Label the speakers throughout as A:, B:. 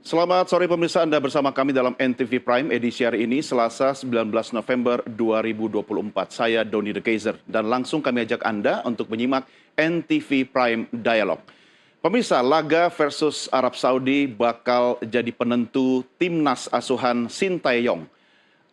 A: Selamat sore pemirsa, Anda bersama kami dalam NTV Prime edisi hari ini, Selasa 19 November 2024. Saya Doni The Kaiser dan langsung kami ajak Anda untuk menyimak NTV Prime Dialog. Pemirsa, laga versus Arab Saudi bakal jadi penentu timnas asuhan Sintayong.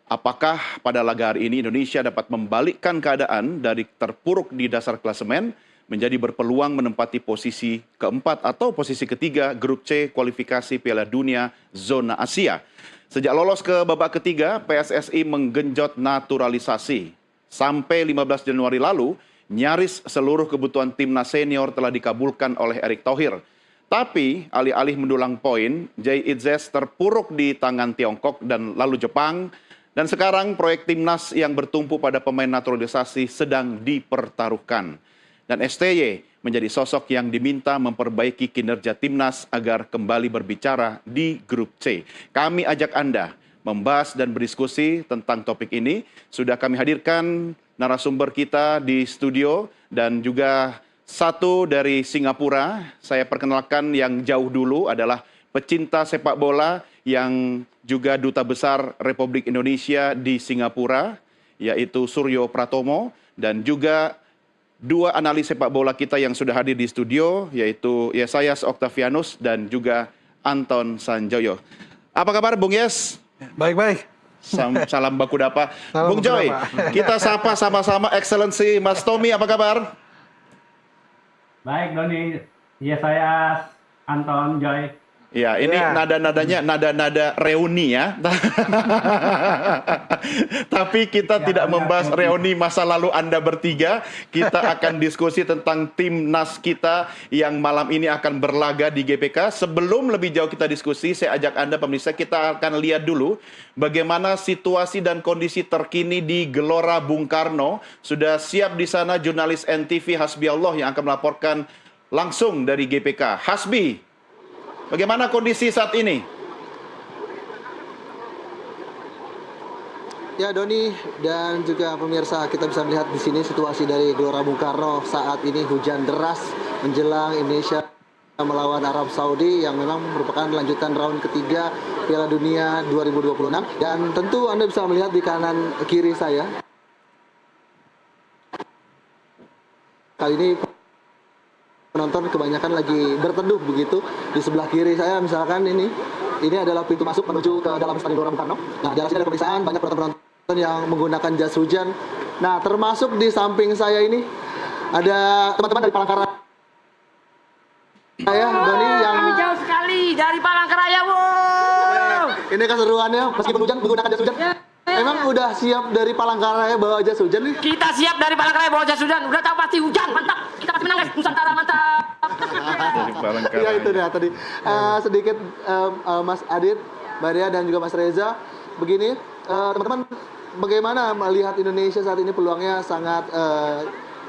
A: Apakah pada laga hari ini Indonesia dapat membalikkan keadaan dari terpuruk di dasar klasemen menjadi berpeluang menempati posisi keempat atau posisi ketiga grup C kualifikasi Piala Dunia zona Asia. Sejak lolos ke babak ketiga, PSSI menggenjot naturalisasi. Sampai 15 Januari lalu, nyaris seluruh kebutuhan timnas senior telah dikabulkan oleh Erick Thohir. Tapi alih-alih mendulang poin, Jay Itzes terpuruk di tangan Tiongkok dan lalu Jepang. Dan sekarang proyek timnas yang bertumpu pada pemain naturalisasi sedang dipertaruhkan. Dan STY menjadi sosok yang diminta memperbaiki kinerja timnas agar kembali berbicara di grup C. Kami ajak Anda membahas dan berdiskusi tentang topik ini. Sudah kami hadirkan narasumber kita di studio dan juga satu dari Singapura. Saya perkenalkan yang jauh dulu adalah pecinta sepak bola yang juga Duta Besar Republik Indonesia di Singapura, yaitu Suryo Pratomo, dan juga dua analis sepak bola kita yang sudah hadir di studio, yaitu Yesayas Octavianus dan juga Anton Sanjoyo. Apa kabar Bung Yes?
B: Baik-baik.
A: Salam baku dapa.
B: Salam
A: Bung Joy, kita sapa sama-sama Excellency Mas Tommy, apa kabar?
C: Baik Doni, Yesayas, Anton, Joy.
A: Ya, ini nada-nadanya nada-nada reuni ya. Tapi kita tidak membahas reuni masa lalu Anda bertiga. Kita akan diskusi tentang timnas kita yang malam ini akan berlaga di GPK. Sebelum lebih jauh kita diskusi, saya ajak Anda pemirsa, kita akan lihat dulu bagaimana situasi dan kondisi terkini di Gelora Bung Karno. Sudah siap di sana jurnalis NTV Hasbi Allah yang akan melaporkan langsung dari GPK. Hasbi, bagaimana kondisi saat ini?
D: Ya Doni dan juga pemirsa, kita bisa melihat di sini situasi dari Gelora Bung Karno saat ini hujan deras menjelang Indonesia melawan Arab Saudi yang memang merupakan lanjutan round ketiga Piala Dunia 2026. Dan tentu Anda bisa melihat di kanan kiri saya. Kali ini penonton kebanyakan lagi berteduh begitu. Di sebelah kiri saya misalkan ini adalah pintu masuk menuju ke dalam Stadion Gelora Bung Karno. Nah, di atas sini ada pemeriksaan, banyak penonton yang menggunakan jas hujan. Nah, termasuk di samping saya ini ada teman-teman dari Palangkaraya. Doni yang
E: kami jauh sekali dari Palangkaraya. Wow.
D: Ini keseruannya meskipun hujan menggunakan jas hujan. Emang udah siap dari Palangkaraya bawa jas hujan nih?
E: Kita siap dari Palangkaraya bawa jas hujan. Udah tahu pasti hujan, mantap. Kita pasti menang guys. Nusantara mantap.
D: Ya itu dia tadi. Sedikit Mas Adit, Mbak Dea dan juga Mas Reza. Begini, teman-teman, bagaimana melihat Indonesia saat ini peluangnya sangat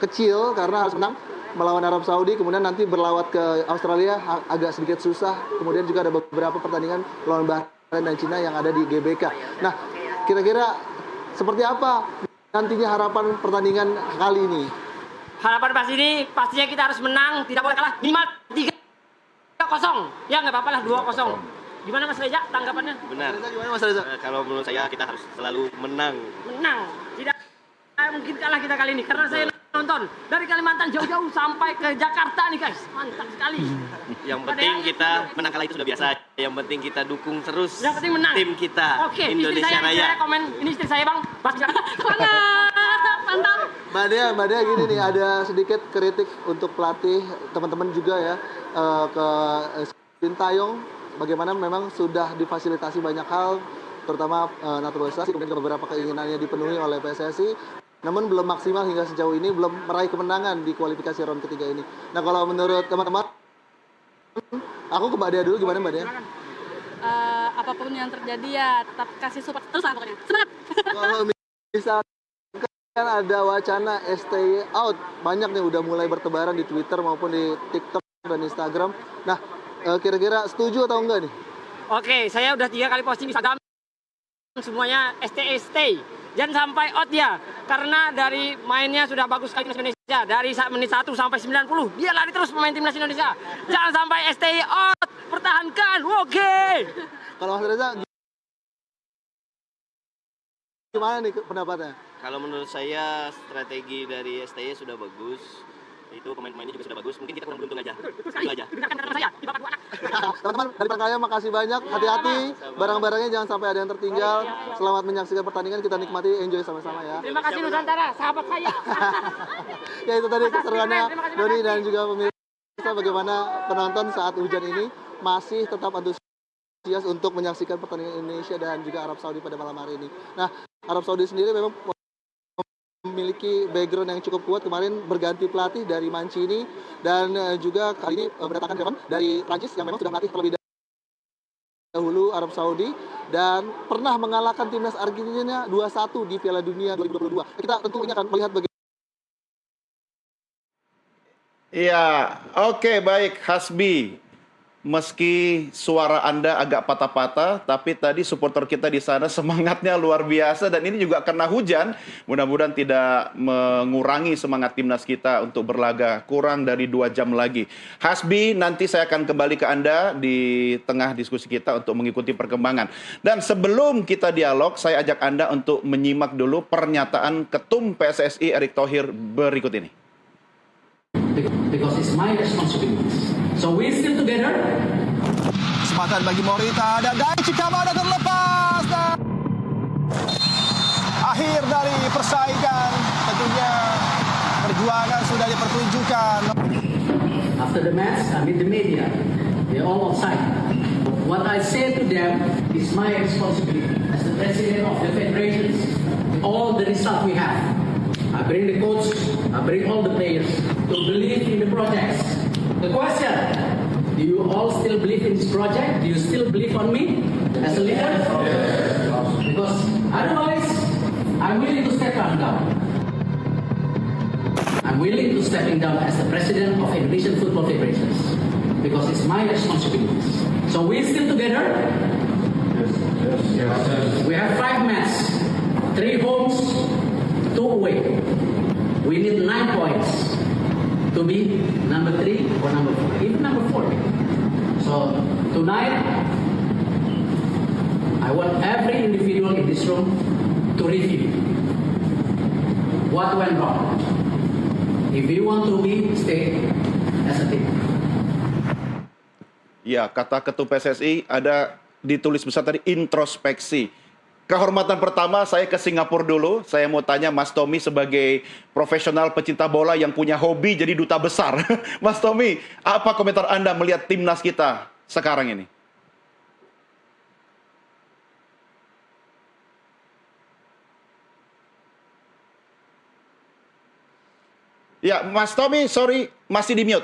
D: kecil karena harus menang melawan Arab Saudi, kemudian nanti berlawat ke Australia agak sedikit susah. Kemudian juga ada beberapa pertandingan lawan Bahrain dan Cina yang ada di GBK. Nah, kira-kira seperti apa nantinya harapan pertandingan kali ini?
E: Harapan pas ini pastinya kita harus menang, tidak boleh kalah, minimal 3-0. Ya nggak apa-apa lah 2-0. Gimana Mas Reza tanggapannya?
F: Benar.
D: Gimana Mas Reza?
F: Kalau menurut saya kita harus selalu menang.
E: Menang. Tidak mungkin kalah kita kali ini karena saya nonton dari Kalimantan jauh-jauh sampai ke Jakarta nih guys. Mantap sekali.
F: Yang penting kita menang kalah itu sudah biasa. Yang penting kita dukung terus
E: Yang penting menang.
F: tim kita.
E: Oke,
F: Indonesia
E: istri
F: Raya.
E: saya komen, ini istri saya Bang. Pas semangat. Mantap.
D: Mbak Dea gini nih, ada sedikit kritik untuk pelatih teman-teman juga ya ke Sintayong. Bagaimana memang sudah difasilitasi banyak hal, terutama naturalisasi, kemudian juga beberapa keinginannya dipenuhi oleh PSSI. Namun belum maksimal hingga sejauh ini, belum meraih kemenangan di kualifikasi round ketiga ini. Nah, kalau menurut teman-teman, aku ke Mbak Dea dulu, gimana Mbak Dea?
G: Apapun yang terjadi ya tetap kasih support terus lah pokoknya. Semangat!
D: Kalau misalkan ada wacana STY out, banyak nih udah mulai bertebaran di Twitter maupun di TikTok dan Instagram. Nah, kira-kira setuju atau enggak nih?
E: Oke, saya udah 3 kali posting Instagram. Semuanya stay. Jangan sampai out ya. Karena dari mainnya sudah bagus sekali timnas Indonesia. Dari menit 1 sampai 90. Dia lari terus pemain timnas Indonesia. Jangan sampai stay out. pertahankan. Oke.
D: Kalau Mas Reza gimana nih pendapatnya?
F: Kalau menurut saya strategi dari STY sudah bagus. Itu pemain-pemainnya juga sudah bagus. Mungkin kita kurang beruntung aja. Itu aja.
D: Teman-teman dari Pankaya makasih banyak. Hati-hati barang-barangnya jangan sampai ada yang tertinggal. Selamat menyaksikan pertandingan, kita nikmati, enjoy sama-sama ya.
E: Terima kasih Nusantara, sahabat saya.
D: Ya itu tadi keseruannya Doni dan juga pemirsa, bagaimana penonton saat hujan ini masih tetap antusias untuk menyaksikan pertandingan Indonesia dan juga Arab Saudi pada malam hari ini. Nah, Arab Saudi sendiri memang memiliki background yang cukup kuat. Kemarin berganti pelatih dari Mancini dan juga kali ini mendatangkan Griezmann dari Prancis yang memang sudah melatih terlebih dahulu Arab Saudi dan pernah mengalahkan timnas Argentina 2-1 di Piala Dunia 2022. Kita tentunya akan melihat bagaimana.
A: Iya, oke, baik Hasbi. Meski suara Anda agak patah-patah, tapi tadi supporter kita di sana semangatnya luar biasa dan ini juga karena hujan. Mudah-mudahan tidak mengurangi semangat timnas kita untuk berlaga kurang dari 2 jam lagi. Hasbi, nanti saya akan kembali ke Anda di tengah diskusi kita untuk mengikuti perkembangan. Dan sebelum kita dialog, saya ajak Anda untuk menyimak dulu pernyataan Ketum PSSI Erick Thohir berikut ini.
B: Because it's my responsibility. So we're still together.
H: Kesempatan bagi Morita dan Daichi Kamada terlepas dan akhir dari persaingan, tentunya perjuangan sudah dipertunjukkan.
B: After the match, I meet the media. They're all outside. What I say to them is my responsibility as the president of the federations. All the result we have. I bring the coach, I bring all the players to believe in the projects. The question, do you all still believe in this project? Do you still believe on me as a leader? Yes. Because otherwise, I'm willing to step down. I'm willing to stepping down as the president of Indonesian Football Federations because it's my responsibility. So we're still together. Yes. We have 5 matches, 3 homes, 2 away. We need 9 points to be number 3 or number 4, even number 4. So tonight, I want every individual in this room to review what went wrong. If you want to be, stay as a team.
A: Ya, kata Ketum PSSI ada ditulis besar tadi introspeksi. Kehormatan pertama saya ke Singapura dulu. Saya mau tanya Mas Tommy sebagai profesional pecinta bola yang punya hobi jadi duta besar. Mas Tommy, apa komentar Anda melihat timnas kita sekarang ini? Ya, Mas Tommy, sorry, masih di mute.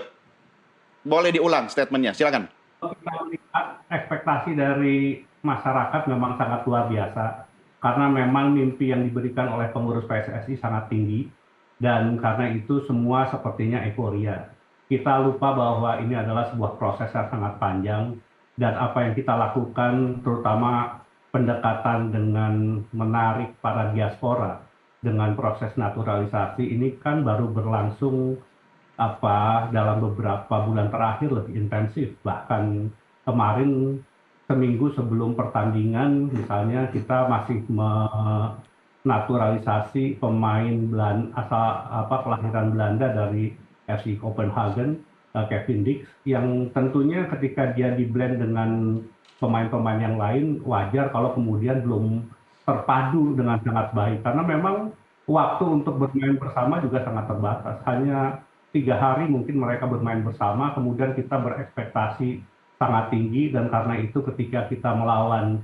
A: Boleh diulang statementnya, silakan.
C: Kita melihat ekspektasi dari masyarakat memang sangat luar biasa karena memang mimpi yang diberikan oleh pengurus PSSI sangat tinggi dan karena itu semua sepertinya euforia. Kita lupa bahwa ini adalah sebuah proses yang sangat panjang dan apa yang kita lakukan terutama pendekatan dengan menarik para diaspora dengan proses naturalisasi ini kan baru berlangsung dalam beberapa bulan terakhir lebih intensif, bahkan kemarin seminggu sebelum pertandingan misalnya kita masih menaturalisasi pemain kelahiran Belanda dari FC Copenhagen, Kevin Dix, yang tentunya ketika dia di-blend dengan pemain-pemain yang lain wajar kalau kemudian belum terpadu dengan sangat baik karena memang waktu untuk bermain bersama juga sangat terbatas, hanya 3 hari mungkin mereka bermain bersama, kemudian kita berekspektasi sangat tinggi dan karena itu ketika kita melawan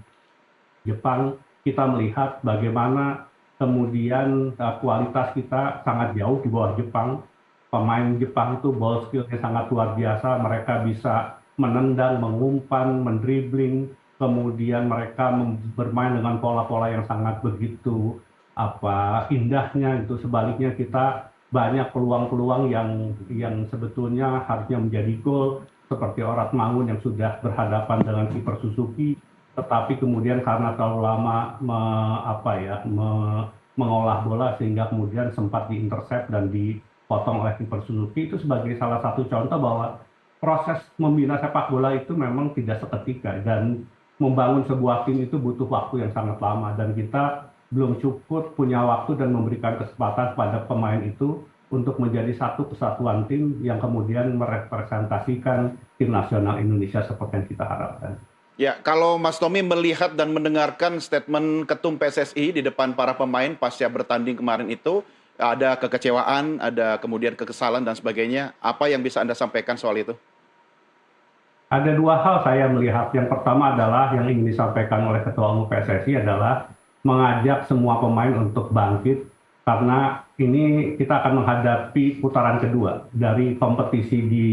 C: Jepang kita melihat bagaimana kemudian kualitas kita sangat jauh di bawah Jepang. Pemain Jepang itu ball skill-nya sangat luar biasa, mereka bisa menendang, mengumpan, mendribling, kemudian mereka bermain dengan pola-pola yang sangat begitu indahnya. Itu sebaliknya kita banyak peluang-peluang yang sebetulnya harusnya menjadi gol seperti Orat Mangun yang sudah berhadapan dengan kiper Suzuki, tetapi kemudian karena terlalu lama mengolah bola sehingga kemudian sempat diintercept dan dipotong oleh kiper Suzuki. Itu sebagai salah satu contoh bahwa proses membina sepak bola itu memang tidak seketika dan membangun sebuah tim itu butuh waktu yang sangat lama dan kita belum cukup punya waktu dan memberikan kesempatan pada pemain itu untuk menjadi satu kesatuan tim yang kemudian merepresentasikan tim nasional Indonesia seperti yang kita harapkan.
A: Ya, kalau Mas Tommy melihat dan mendengarkan statement Ketum PSSI di depan para pemain pasca bertanding kemarin itu, ada kekecewaan, ada kemudian kekesalan dan sebagainya. Apa yang bisa Anda sampaikan soal itu?
C: Ada dua hal saya melihat. Yang pertama adalah yang ingin disampaikan oleh Ketua Umum PSSI adalah mengajak semua pemain untuk bangkit karena ini kita akan menghadapi putaran kedua dari kompetisi di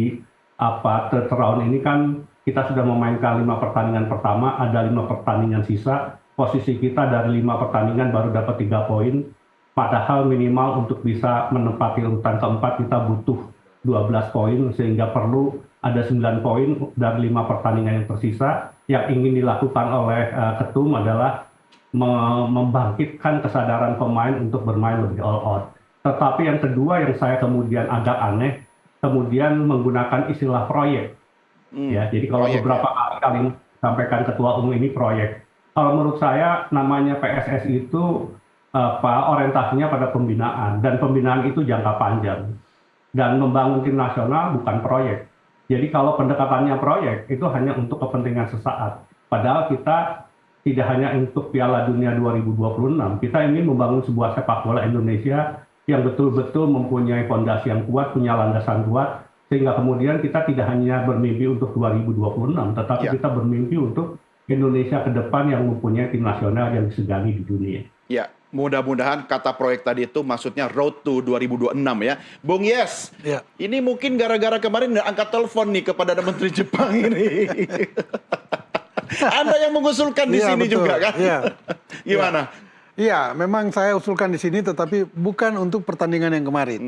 C: third round ini kan kita sudah memainkan 5 pertandingan pertama, ada 5 pertandingan sisa. Posisi kita dari 5 pertandingan baru dapat 3 poin. Padahal minimal untuk bisa menempati urutan keempat kita butuh 12 poin sehingga perlu ada 9 poin dari 5 pertandingan yang tersisa. Yang ingin dilakukan oleh Ketum adalah membangkitkan kesadaran pemain untuk bermain lebih all out. Tetapi yang kedua yang saya kemudian agak aneh, kemudian menggunakan istilah proyek. Ya, jadi kalau
A: proyek,
C: beberapa kali sampaikan Ketua Umum ini proyek. Kalau menurut saya namanya PSSI itu orientasinya pada pembinaan dan pembinaan itu jangka panjang dan membangun tim nasional bukan proyek. Jadi kalau pendekatannya proyek itu hanya untuk kepentingan sesaat. Padahal kita tidak hanya untuk Piala Dunia 2026, kita ingin membangun sebuah sepak bola Indonesia yang betul-betul mempunyai fondasi yang kuat, punya landasan kuat, sehingga kemudian kita tidak hanya bermimpi untuk 2026, tetapi kita bermimpi untuk Indonesia ke depan yang mempunyai tim nasional yang disegani di dunia.
A: Ya, mudah-mudahan kata proyek tadi itu maksudnya road to 2026 ya. Bung Yes, ini mungkin gara-gara kemarin angkat telepon nih kepada Menteri Jepang ini. Anda yang mengusulkan di sini betul. Juga kan? Gimana?
I: Iya, memang saya usulkan di sini tetapi bukan untuk pertandingan yang kemarin.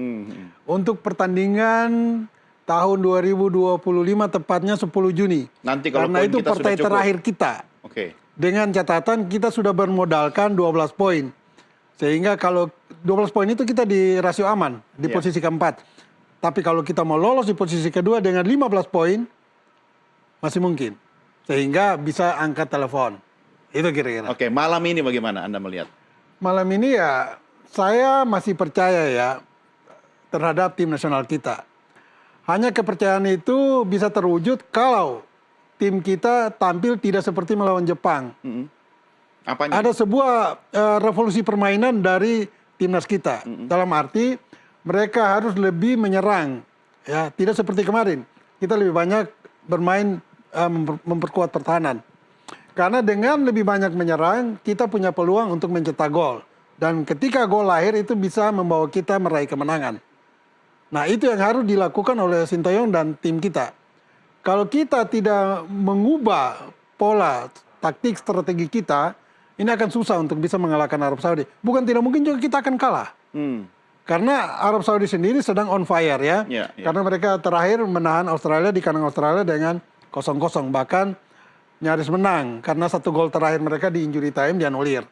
I: Untuk pertandingan tahun 2025 tepatnya 10 Juni.
A: Nanti kalau
I: karena itu partai terakhir kita. Dengan catatan kita sudah bermodalkan 12 poin. Sehingga kalau 12 poin itu kita di rasio aman, di posisi keempat. Tapi kalau kita mau lolos di posisi kedua dengan 15 poin, masih mungkin. Sehingga bisa angkat telepon. Itu kira-kira.
A: Oke, malam ini bagaimana Anda melihat?
I: Malam ini ya, saya masih percaya ya terhadap tim nasional kita. Hanya kepercayaan itu bisa terwujud kalau tim kita tampil tidak seperti melawan Jepang.
A: Apanya?
I: Ada sebuah revolusi permainan dari timnas kita. Dalam arti mereka harus lebih menyerang, ya tidak seperti kemarin. Kita lebih banyak bermain memperkuat pertahanan. Karena dengan lebih banyak menyerang, kita punya peluang untuk mencetak gol. Dan ketika gol lahir itu bisa membawa kita meraih kemenangan. Nah itu yang harus dilakukan oleh Sintayong dan tim kita. Kalau kita tidak mengubah pola, taktik, strategi kita, ini akan susah untuk bisa mengalahkan Arab Saudi. Bukan tidak mungkin juga kita akan kalah. Karena Arab Saudi sendiri sedang on fire ya. Karena mereka terakhir menahan Australia di kandang Australia dengan 0-0. Bahkan nyaris menang. Karena 1 gol terakhir mereka di injury time dianulir.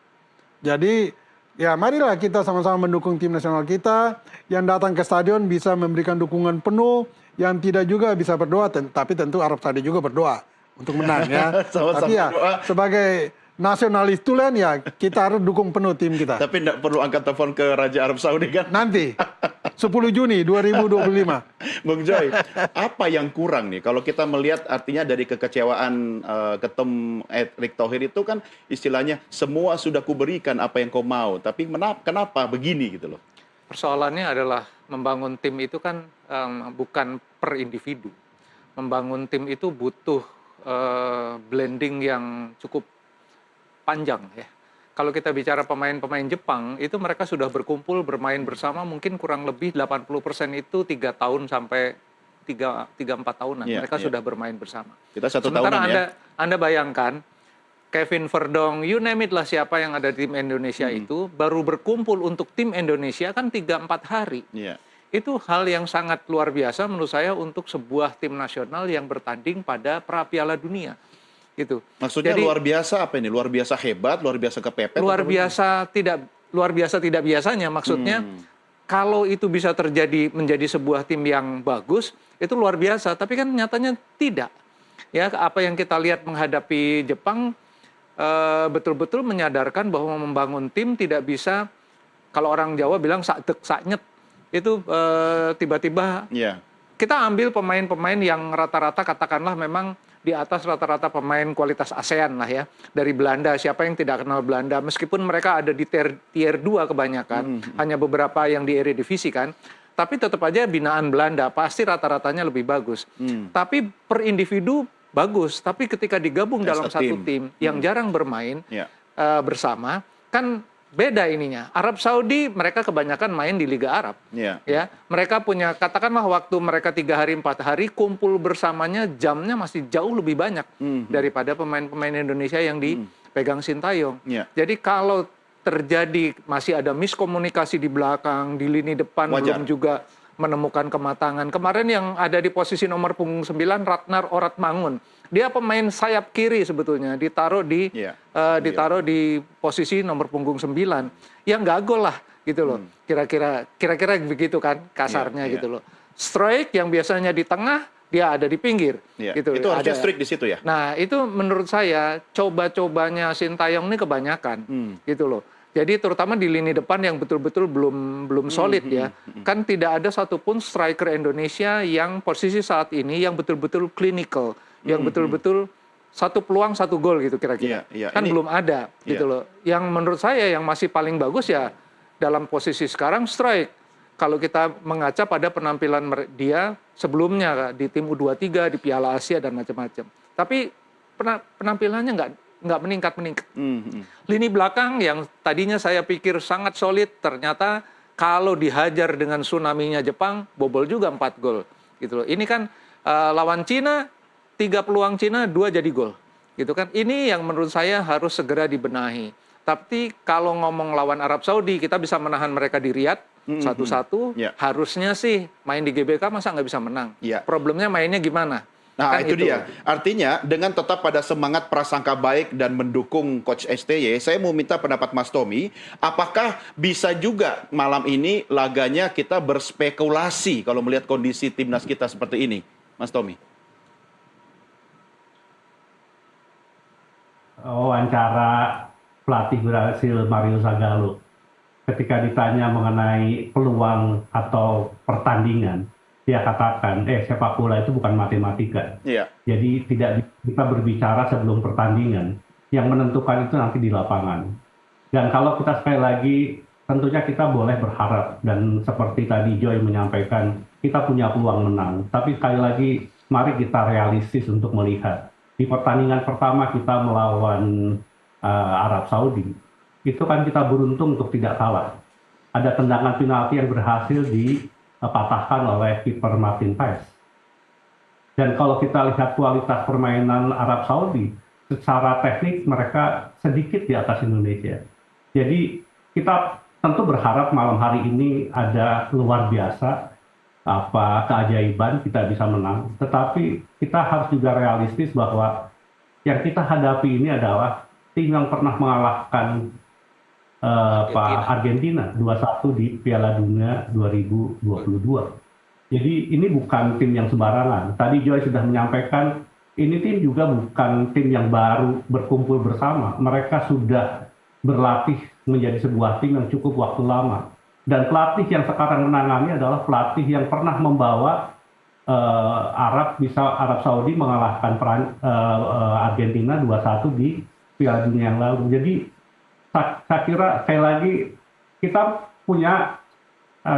I: Jadi ya marilah kita sama-sama mendukung tim nasional kita. Yang datang ke stadion bisa memberikan dukungan penuh. Yang tidak juga bisa berdoa. Tapi tentu Arab Saudi juga berdoa untuk menang ya. Tapi ya sebagai nasionalis tulen ya kita harus dukung penuh tim kita.
A: Tapi tidak perlu angkat telepon ke Raja Arab Saudi kan?
I: Nanti 10 Juni 2025.
A: Bung Joy, apa yang kurang nih? Kalau kita melihat artinya dari kekecewaan Ketum Erick Thohir itu kan istilahnya semua sudah kuberikan apa yang kau mau. Tapi kenapa begini gitu loh?
J: Persoalannya adalah membangun tim itu kan bukan per individu. Membangun tim itu butuh blending yang cukup panjang ya. Kalau kita bicara pemain-pemain Jepang, itu mereka sudah berkumpul, bermain bersama, mungkin kurang lebih 80% itu 3 tahun sampai 3-4 tahunan. Mereka sudah bermain bersama.
A: Kita 1
J: Sementara
A: tahunan
J: Anda bayangkan, Kevin Verdong, you name it lah siapa yang ada di tim Indonesia itu, baru berkumpul untuk tim Indonesia kan 3-4 hari. Itu hal yang sangat luar biasa menurut saya untuk sebuah tim nasional yang bertanding pada Piala Dunia. Gitu.
A: Maksudnya jadi, luar biasa apa ini? Luar biasa hebat, luar biasa kepepet?
J: Luar biasa tidak biasanya. Maksudnya kalau itu bisa terjadi menjadi sebuah tim yang bagus, itu luar biasa. Tapi kan nyatanya tidak. Ya, apa yang kita lihat menghadapi Jepang betul-betul menyadarkan bahwa membangun tim tidak bisa, kalau orang Jawa bilang sakdek saknyet, itu tiba-tiba kita ambil pemain-pemain yang rata-rata katakanlah memang di atas rata-rata pemain kualitas ASEAN lah ya. Dari Belanda, siapa yang tidak kenal Belanda, meskipun mereka ada di tier 2 kebanyakan, hanya beberapa yang di Eredivisie kan, tapi tetap aja binaan Belanda pasti rata-ratanya lebih bagus. Tapi per individu bagus, tapi ketika digabung dalam satu tim yang jarang bermain bersama, kan beda ininya. Arab Saudi mereka kebanyakan main di Liga Arab. Ya, mereka punya, katakanlah waktu mereka 3 hari 4 hari kumpul bersamanya, jamnya masih jauh lebih banyak daripada pemain-pemain Indonesia yang dipegang Sintayong. Jadi kalau terjadi masih ada miskomunikasi di belakang, di lini depan belum juga menemukan kematangan. Kemarin yang ada di posisi nomor punggung 9 Ratnar Oratmangun. Dia pemain sayap kiri sebetulnya, ditaruh di posisi nomor punggung 9. Yang nggak gol lah gitu loh. Kira-kira begitu kan kasarnya gitu loh. Strike yang biasanya di tengah, dia ada di pinggir gitu.
A: Itu harusnya strike di situ ya.
J: Nah, itu menurut saya coba-cobanya Sintayong ini kebanyakan gitu loh. Jadi terutama di lini depan yang betul-betul belum solid ya. Kan tidak ada satupun striker Indonesia yang posisi saat ini yang betul-betul clinical, yang betul-betul satu peluang satu gol gitu kira-kira. Kan belum ada gitu loh. Yang menurut saya yang masih paling bagus ya dalam posisi sekarang strike. Kalau kita mengaca pada penampilan dia sebelumnya di tim U23, di Piala Asia dan macam-macam. Tapi penampilannya nggak meningkat. Lini belakang yang tadinya saya pikir sangat solid, ternyata kalau dihajar dengan tsunami-nya Jepang, bobol juga 4 gol. Gitu loh. Ini kan lawan Cina, 3 peluang Cina, 2 jadi gol. Gitu kan. Ini yang menurut saya harus segera dibenahi. Tapi kalau ngomong lawan Arab Saudi, kita bisa menahan mereka di Riyadh 1-1. Harusnya sih main di GBK masa nggak bisa menang. Problemnya mainnya gimana?
A: Nah,
J: kan
A: itu dia. Artinya, dengan tetap pada semangat prasangka baik dan mendukung Coach STY, saya mau minta pendapat Mas Tommy, apakah bisa juga malam ini laganya kita berspekulasi kalau melihat kondisi timnas kita seperti ini, Mas Tommy?
C: Wawancara pelatih Brasil Mario Zagallo ketika ditanya mengenai peluang atau pertandingan, dia katakan, sepak bola itu bukan matematika. Jadi tidak kita berbicara sebelum pertandingan. Yang menentukan itu nanti di lapangan. Dan kalau kita sekali lagi, tentunya kita boleh berharap. Dan seperti tadi Joy menyampaikan, kita punya peluang menang. Tapi sekali lagi, mari kita realistis untuk melihat. Di pertandingan pertama kita melawan Arab Saudi, itu kan kita beruntung untuk tidak kalah. Ada tendangan penalti yang berhasil dipatahkan oleh kiper Martin Paes. Dan kalau kita lihat kualitas permainan Arab Saudi, secara teknik mereka sedikit di atas Indonesia. Jadi kita tentu berharap malam hari ini ada luar biasa, keajaiban kita bisa menang. Tetapi kita harus juga realistis bahwa yang kita hadapi ini adalah tim yang pernah mengalahkan Argentina 2-1 di Piala Dunia 2022. Jadi ini bukan tim yang sembarangan. Tadi Joy sudah menyampaikan, ini tim juga bukan tim yang baru berkumpul bersama. Mereka sudah berlatih menjadi sebuah tim yang cukup waktu lama. Dan pelatih yang sekarang menangani adalah pelatih yang pernah membawa Arab Saudi mengalahkan Argentina 2-1 di Piala Dunia yang lalu. Jadi saya kira sekali lagi kita punya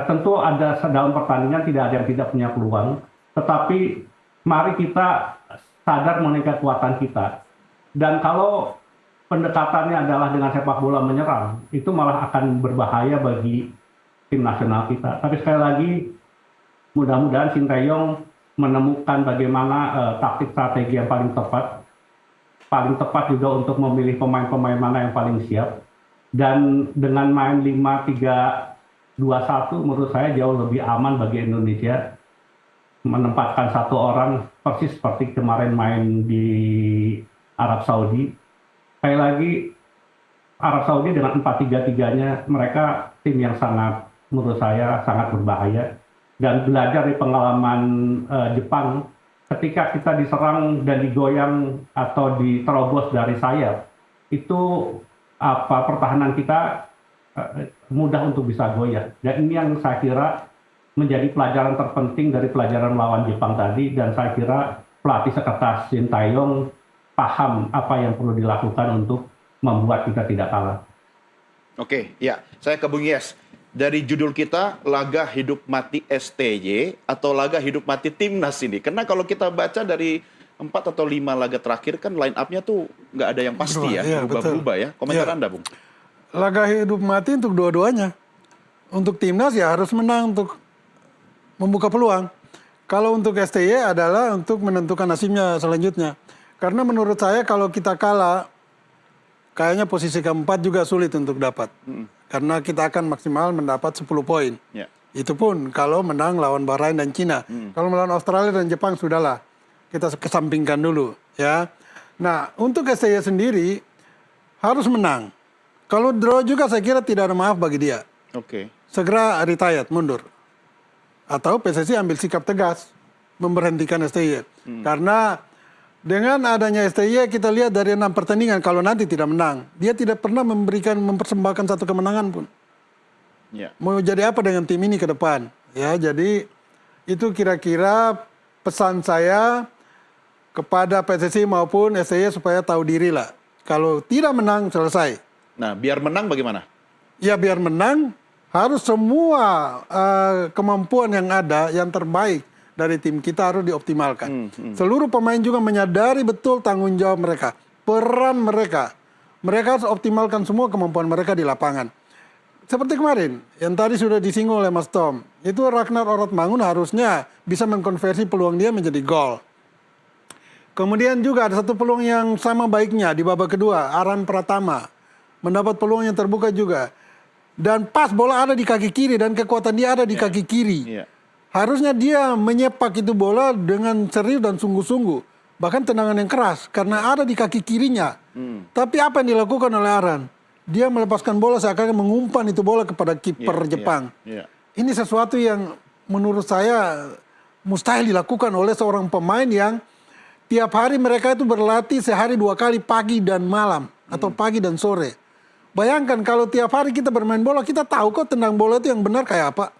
C: tentu ada dalam pertandingan tidak ada yang tidak punya peluang, tetapi mari kita sadar mengenai kekuatan kita. Dan kalau pendekatannya adalah dengan sepak bola menyerang, itu malah akan berbahaya bagi tim nasional kita. Tapi sekali lagi mudah-mudahan Sintayong menemukan bagaimana taktik strategi yang paling tepat juga untuk memilih pemain-pemain mana yang paling siap. Dan dengan main 5-3-2-1 menurut saya jauh lebih aman bagi Indonesia menempatkan satu orang persis seperti kemarin main di Arab Saudi. Sekali lagi Arab Saudi dengan 4-3-3-nya mereka tim yang sangat menurut saya sangat berbahaya. Dan belajar dari pengalaman Jepang, ketika kita diserang dan digoyang atau diterobos dari sayap, itu pertahanan kita mudah untuk bisa goyah. Dan ini yang saya kira menjadi pelajaran terpenting dari pelajaran melawan Jepang tadi, dan saya kira pelatih sekelas Sintayong paham apa yang perlu dilakukan untuk membuat kita tidak kalah.
A: Oke, ya. Saya ke Bung Yes. Dari judul kita, laga hidup mati STY atau laga hidup mati Timnas ini. Karena kalau kita baca dari 4 atau 5 laga terakhir kan line up-nya tuh nggak ada yang pasti ya, berubah-ubah ya. Komentar Anda, Bung?
I: Laga hidup mati untuk dua-duanya. Untuk Timnas ya harus menang untuk membuka peluang. Kalau untuk STY adalah untuk menentukan nasibnya selanjutnya. Karena menurut saya kalau kita kalah, kayaknya posisi keempat juga sulit untuk dapat. Karena kita akan maksimal mendapat 10 poin. Itu pun kalau menang lawan Bahrain dan Cina. Kalau melawan Australia dan Jepang, sudahlah. Kita kesampingkan dulu. Ya. Nah, untuk STY sendiri harus menang. Kalau draw juga saya kira tidak ada maaf bagi dia. Segera retired, mundur. Atau PSSI ambil sikap tegas memberhentikan STY. Karena dengan adanya STY kita lihat dari 6 pertandingan kalau nanti tidak menang, dia tidak pernah mempersembahkan satu kemenangan pun. Mau jadi apa dengan tim ini ke depan? Ya, jadi itu kira-kira pesan saya kepada PSSI maupun STY supaya tahu diri lah. Kalau tidak menang selesai.
A: Nah, biar menang bagaimana?
I: Ya, biar menang harus semua kemampuan yang ada yang terbaik dari tim kita harus dioptimalkan. Seluruh pemain juga menyadari betul tanggung jawab mereka, peran mereka. Mereka harus optimalkan semua kemampuan mereka di lapangan. Seperti kemarin, yang tadi sudah disinggung oleh Mas Tom, itu Ragnar Orotmangun harusnya bisa mengkonversi peluang dia menjadi gol. Kemudian juga ada satu peluang yang sama baiknya di babak kedua, Aran Pratama mendapat peluang yang terbuka juga. Dan pas bola ada di kaki kiri dan kekuatan dia ada di kaki kiri. Harusnya dia menyepak itu bola dengan serius dan sungguh-sungguh. Bahkan tendangan yang keras karena ada di kaki kirinya. Tapi apa yang dilakukan oleh Aran? Dia melepaskan bola seakan mengumpan itu bola kepada kiper Jepang. Ini sesuatu yang menurut saya mustahil dilakukan oleh seorang pemain yang tiap hari mereka itu berlatih sehari 2 kali pagi dan malam. Atau pagi dan sore. Bayangkan kalau tiap hari kita bermain bola, kita tahu kok tendang bola itu yang benar kayak apa.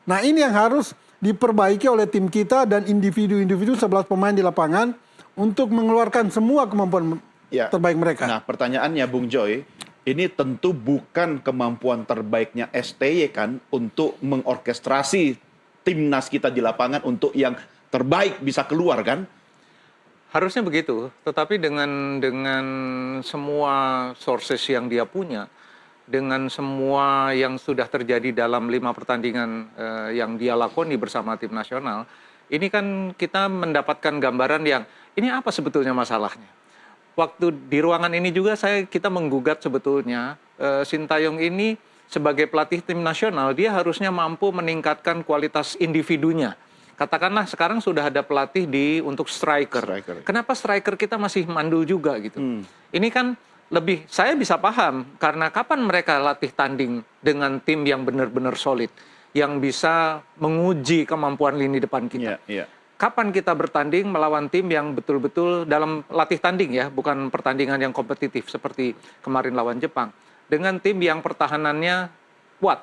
I: Nah, ini yang harus diperbaiki oleh tim kita dan individu-individu 11 pemain di lapangan untuk mengeluarkan semua kemampuan terbaik mereka.
A: Nah, pertanyaannya Bung Joy, ini tentu bukan kemampuan terbaiknya STY kan untuk mengorkestrasi timnas kita di lapangan untuk yang terbaik bisa keluar kan?
J: Harusnya begitu, tetapi dengan semua sources yang dia punya, dengan semua yang sudah terjadi dalam 5 pertandingan yang dia lakoni bersama tim nasional, ini kan kita mendapatkan gambaran yang ini apa sebetulnya masalahnya. Waktu di ruangan ini juga kita menggugat sebetulnya Sintayong ini sebagai pelatih tim nasional, dia harusnya mampu meningkatkan kualitas individunya. Katakanlah sekarang sudah ada pelatih untuk striker. Kenapa striker kita masih mandul juga gitu? Ini kan saya bisa paham karena kapan mereka latih tanding dengan tim yang benar-benar solid, yang bisa menguji kemampuan lini depan kita. Kapan kita bertanding melawan tim yang betul-betul dalam latih tanding ya, bukan pertandingan yang kompetitif seperti kemarin lawan Jepang, dengan tim yang pertahanannya kuat.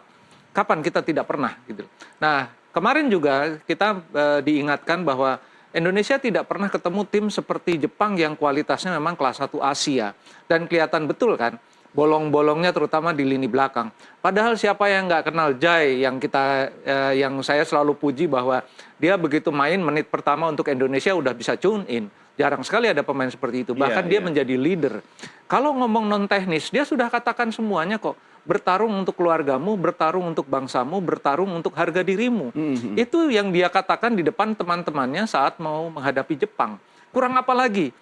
J: Kapan kita tidak pernah gitu. Nah, kemarin juga kita diingatkan bahwa Indonesia tidak pernah ketemu tim seperti Jepang yang kualitasnya memang kelas 1 Asia. Dan kelihatan betul kan, bolong-bolongnya terutama di lini belakang. Padahal siapa yang nggak kenal Jai yang saya selalu puji bahwa dia begitu main menit pertama untuk Indonesia udah bisa tune in. Jarang sekali ada pemain seperti itu. Bahkan dia menjadi leader. Kalau ngomong non teknis, dia sudah katakan semuanya kok. Bertarung untuk keluargamu, bertarung untuk bangsamu, bertarung untuk harga dirimu. Itu yang dia katakan di depan teman-temannya saat mau menghadapi Jepang. Kurang apa lagi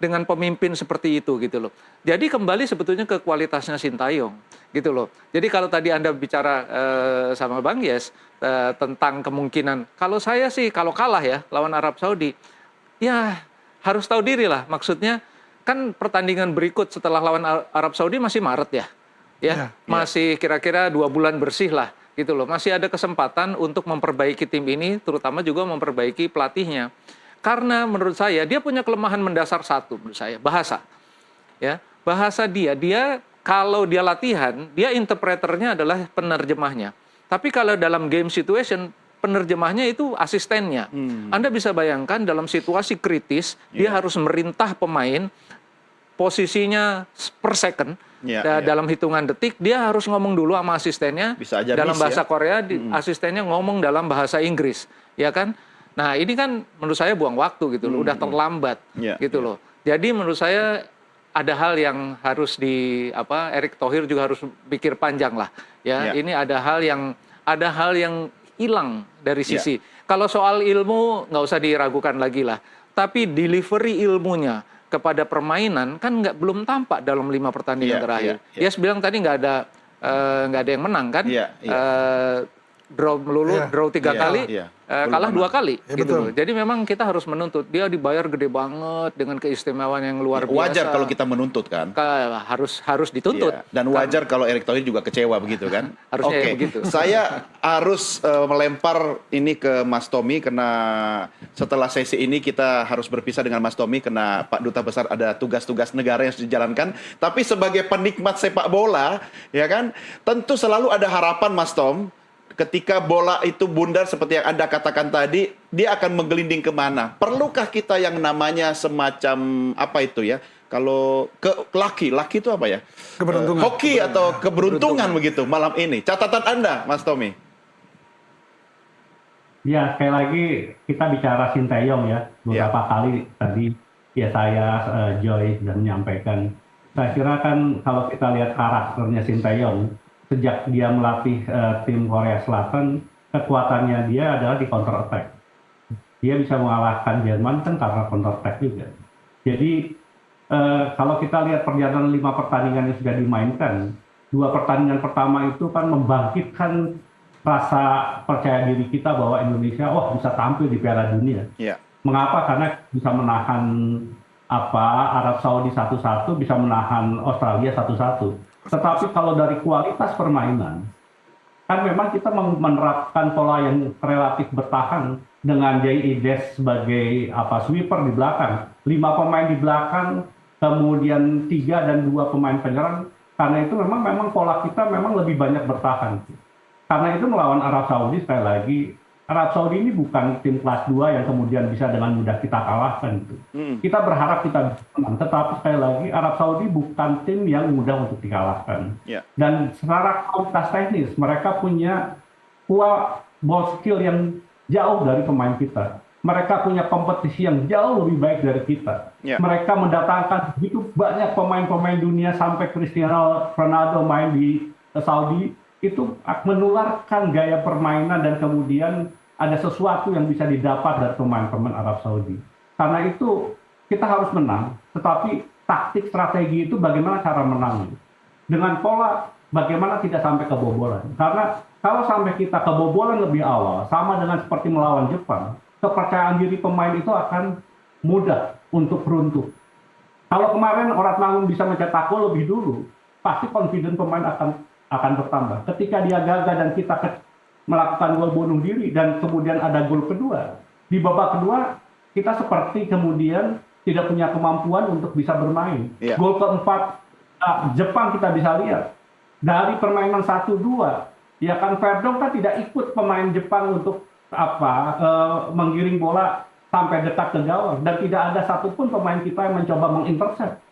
J: dengan pemimpin seperti itu gitu loh. Jadi kembali sebetulnya ke kualitasnya Sintayong gitu loh. Jadi kalau tadi Anda bicara sama Bang Yes tentang kemungkinan, kalau saya sih kalau kalah ya lawan Arab Saudi, ya harus tahu diri lah. Maksudnya kan pertandingan berikut setelah lawan Arab Saudi masih Maret ya. Masih kira-kira 2 bulan bersih lah. gitu loh. Masih ada kesempatan untuk memperbaiki tim ini, terutama juga memperbaiki pelatihnya. Karena menurut saya dia punya kelemahan mendasar satu, menurut saya bahasa. Ya, bahasa dia kalau dia latihan, dia interpreternya adalah penerjemahnya. Tapi kalau dalam game situation, penerjemahnya itu asistennya. Anda bisa bayangkan dalam situasi kritis, dia harus merintah pemain, posisinya per second, dalam hitungan detik, dia harus ngomong dulu sama asistennya.
A: Bisa aja
J: dalam bahasa
A: ya?
J: Korea, asistennya ngomong dalam bahasa Inggris, ya kan? Nah ini kan menurut saya buang waktu gitu loh, udah terlambat gitu loh. Jadi menurut saya ada hal yang harus Erick Thohir juga harus pikir panjang lah, ya. Ini ada hal yang hilang dari sisi. Kalau soal ilmu nggak usah diragukan lagi lah. Tapi delivery ilmunya kepada permainan kan belum tampak dalam 5 pertandingan terakhir. Dia bilang tadi nggak ada yang menang kan? Draw melulu, draw 3 kali, kalah 2 kali. Gitu. Jadi memang kita harus menuntut. Dia dibayar gede banget dengan keistimewaan yang luar biasa.
A: Wajar kalau kita menuntut kan?
J: Harus dituntut.
A: Dan wajar kalau Erick Thohir juga kecewa begitu kan?
J: Harusnya begitu.
A: Saya harus melempar ini ke Mas Tommy karena setelah sesi ini kita harus berpisah dengan Mas Tommy karena Pak Duta Besar ada tugas-tugas negara yang harus dijalankan. Tapi sebagai penikmat sepak bola, ya kan, tentu selalu ada harapan Mas Tom. Ketika bola itu bundar seperti yang Anda katakan tadi, dia akan menggelinding kemana? Perlukah kita yang namanya semacam apa itu ya? Kalau laki itu apa ya?
I: Keberuntungan.
A: Hoki atau keberuntungan begitu malam ini. Catatan Anda, Mas Tommy.
C: Ya, sekali lagi kita bicara Sinteyong ya. Beberapa kali tadi ya saya Joy sudah menyampaikan. Saya kira kan kalau kita lihat karakternya Sinteyong, sejak dia melatih tim Korea Selatan, kekuatannya dia adalah di counter attack. Dia bisa mengalahkan Jerman kan karena counter attack juga. Jadi kalau kita lihat perjalanan 5 pertandingan yang sudah dimainkan, 2 pertandingan pertama itu kan membangkitkan rasa percaya diri kita bahwa Indonesia bisa tampil di Piala Dunia. Mengapa? Karena bisa menahan Arab Saudi 1-1, bisa menahan Australia 1-1. Tetapi kalau dari kualitas permainan, kan memang kita menerapkan pola yang relatif bertahan dengan Jay Ides sebagai sweeper di belakang, 5 pemain di belakang, kemudian 3 dan 2 pemain penyerang. Karena itu memang pola kita memang lebih banyak bertahan. Karena itu melawan Arab Saudi, sekali lagi, Arab Saudi ini bukan tim kelas 2 yang kemudian bisa dengan mudah kita kalahkan. Kita berharap kita bisa menang, tetapi sekali lagi Arab Saudi bukan tim yang mudah untuk dikalahkan. Dan secara kualitas teknis, mereka punya ball skill yang jauh dari pemain kita. Mereka punya kompetisi yang jauh lebih baik dari kita. Mereka mendatangkan begitu banyak pemain-pemain dunia sampai Cristiano Ronaldo main di Saudi. Itu menularkan gaya permainan dan kemudian ada sesuatu yang bisa didapat dari pemain-pemain Arab Saudi. Karena itu kita harus menang, tetapi taktik strategi itu bagaimana cara menang. Dengan pola bagaimana tidak sampai kebobolan. Karena kalau sampai kita kebobolan lebih awal, sama dengan seperti melawan Jepang, kepercayaan diri pemain itu akan mudah untuk runtuh. Kalau kemarin Mangun bisa mencetak gol lebih dulu, pasti confident pemain akan bertambah. Ketika dia gagal dan kita melakukan gol bunuh diri dan kemudian ada gol kedua, di babak kedua kita seperti kemudian tidak punya kemampuan untuk bisa bermain. Gol keempat Jepang kita bisa lihat dari permainan 1-2, ya kan Verdong kan tidak ikut pemain Jepang untuk menggiring bola sampai dekat ke gawang dan tidak ada satupun pemain kita yang mencoba mengintercept.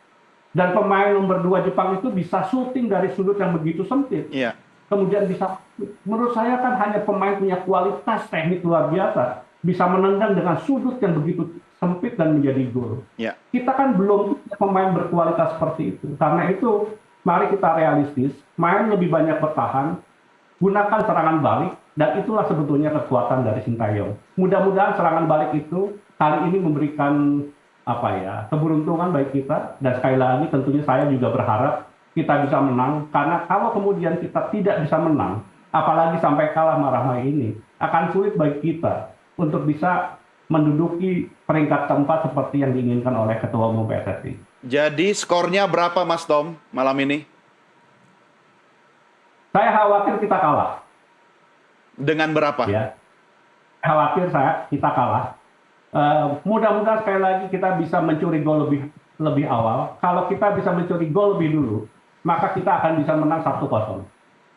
C: Dan pemain nomor 2 Jepang itu bisa syuting dari sudut yang begitu sempit. Kemudian bisa, menurut saya kan hanya pemain punya kualitas teknik luar biasa, bisa menendang dengan sudut yang begitu sempit dan menjadi gol. Kita kan belum punya pemain berkualitas seperti itu. Karena itu, mari kita realistis, main lebih banyak bertahan, gunakan serangan balik, dan itulah sebetulnya kekuatan dari Sinteyong. Mudah-mudahan serangan balik itu kali ini memberikan keberuntungan bagi kita, dan sekali lagi tentunya saya juga berharap kita bisa menang, karena kalau kemudian kita tidak bisa menang, apalagi sampai kalah marah-marah ini, akan sulit bagi kita untuk bisa menduduki peringkat keempat seperti yang diinginkan oleh Ketua Umum PSSI.
A: Jadi skornya berapa Mas Tom malam ini?
C: Saya khawatir kita kalah.
A: Dengan berapa?
C: Ya, khawatir kita kalah. Mudah-mudahan sekali lagi kita bisa mencuri gol lebih awal. Kalau kita bisa mencuri gol lebih dulu, maka kita akan bisa menang 1-0.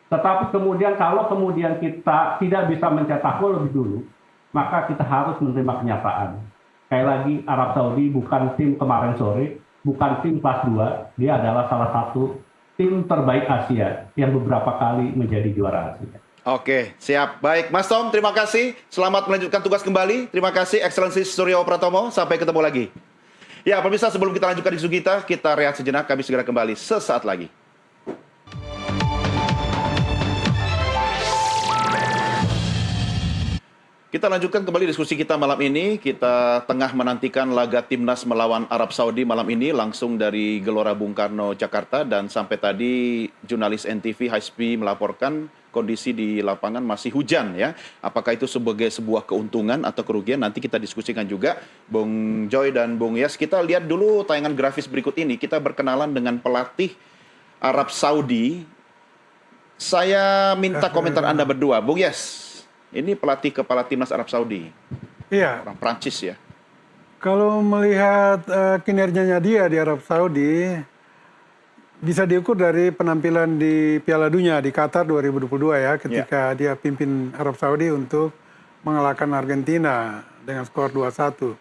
C: Tetapi kemudian kalau kemudian kita tidak bisa mencetak gol lebih dulu, maka kita harus menerima kenyataan. Sekali lagi, Arab Saudi bukan tim kemarin sore, bukan tim kelas 2, dia adalah salah satu tim terbaik Asia yang beberapa kali menjadi juara Asia.
A: Oke, siap. Baik, Mas Tom, terima kasih. Selamat melanjutkan tugas kembali. Terima kasih, Excellency Suryo Pratomo. Sampai ketemu lagi. Ya, pemirsa, sebelum kita lanjutkan isu kita rehat sejenak. Kami segera kembali sesaat lagi. Kita lanjutkan kembali diskusi kita malam ini. Kita tengah menantikan laga Timnas melawan Arab Saudi malam ini langsung dari Gelora Bung Karno, Jakarta. Dan sampai tadi jurnalis NTV Haisbi melaporkan kondisi di lapangan masih hujan ya. Apakah itu sebagai sebuah keuntungan atau kerugian? Nanti kita diskusikan juga. Bung Joy dan Bung Yes, kita lihat dulu tayangan grafis berikut ini. Kita berkenalan dengan pelatih Arab Saudi. Saya minta komentar Anda berdua. Bung Yes, ini pelatih kepala timnas Arab Saudi.
I: Iya.
A: Orang Prancis ya.
I: Kalau melihat kinerjanya dia di Arab Saudi, bisa diukur dari penampilan di Piala Dunia di Qatar 2022 ya, ketika dia pimpin Arab Saudi untuk mengalahkan Argentina dengan skor 2-1.